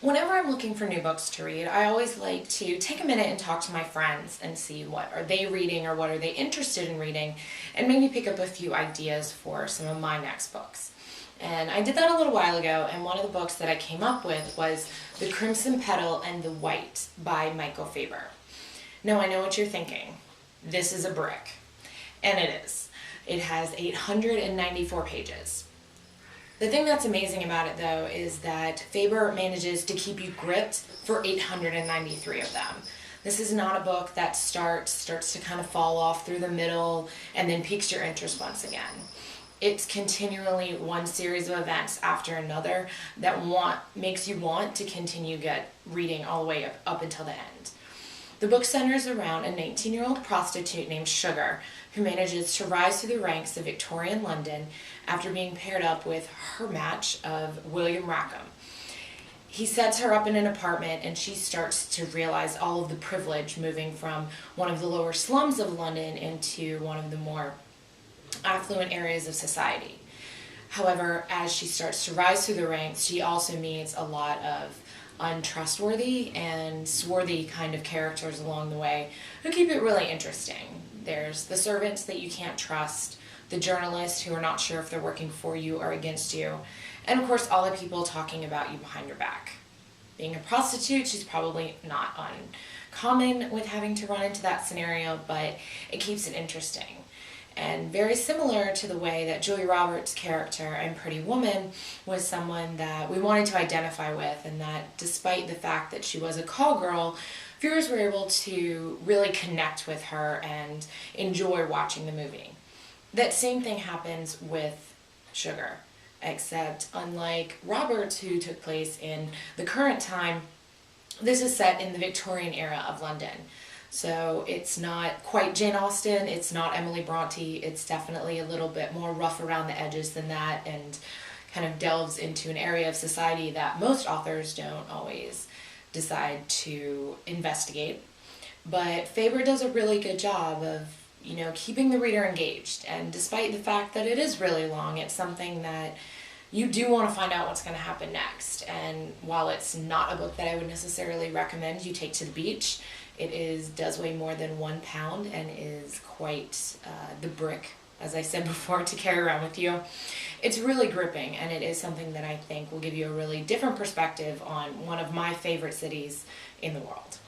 Whenever I'm looking for new books to read, I always like to take a minute and talk to my friends and see what are they reading or what are they interested in reading, and maybe pick up a few ideas for some of my next books. And I did that a little while ago, and one of the books that I came up with was The Crimson Petal and the White by Michael Faber. Now I know what you're thinking. This is a brick. And it is. It has 894 pages. The thing that's amazing about it, though, is that Faber manages to keep you gripped for 893 of them. This is not a book that starts to kind of fall off through the middle and then piques your interest once again. It's continually one series of events after another that makes you want to continue reading all the way up until the end. The book centers around a 19-year-old prostitute named Sugar who manages to rise through the ranks of Victorian London after being paired up with her match of William Rackham. He sets her up in an apartment and she starts to realize all of the privilege moving from one of the lower slums of London into one of the more affluent areas of society. However, as she starts to rise through the ranks, she also meets a lot of untrustworthy and swarthy kind of characters along the way who keep it really interesting. There's the servants that you can't trust, the journalists who are not sure if they're working for you or against you, and of course all the people talking about you behind your back. Being a prostitute, she's probably not uncommon with having to run into that scenario, but it keeps it interesting. And very similar to the way that Julia Roberts' character in Pretty Woman was someone that we wanted to identify with, and that despite the fact that she was a call girl, viewers were able to really connect with her and enjoy watching the movie. That same thing happens with Sugar, except unlike Roberts, who took place in the current time, this is set in the Victorian era of London. So it's not quite Jane Austen, it's not Emily Bronte, it's definitely a little bit more rough around the edges than that and kind of delves into an area of society that most authors don't always decide to investigate. But Faber does a really good job of, keeping the reader engaged, and despite the fact that it is really long, it's something that you do want to find out what's going to happen next. And while it's not a book that I would necessarily recommend you take to the beach, it does weigh more than 1 pound and is quite the brick, as I said before, to carry around with you. It's really gripping, and it is something that I think will give you a really different perspective on one of my favorite cities in the world.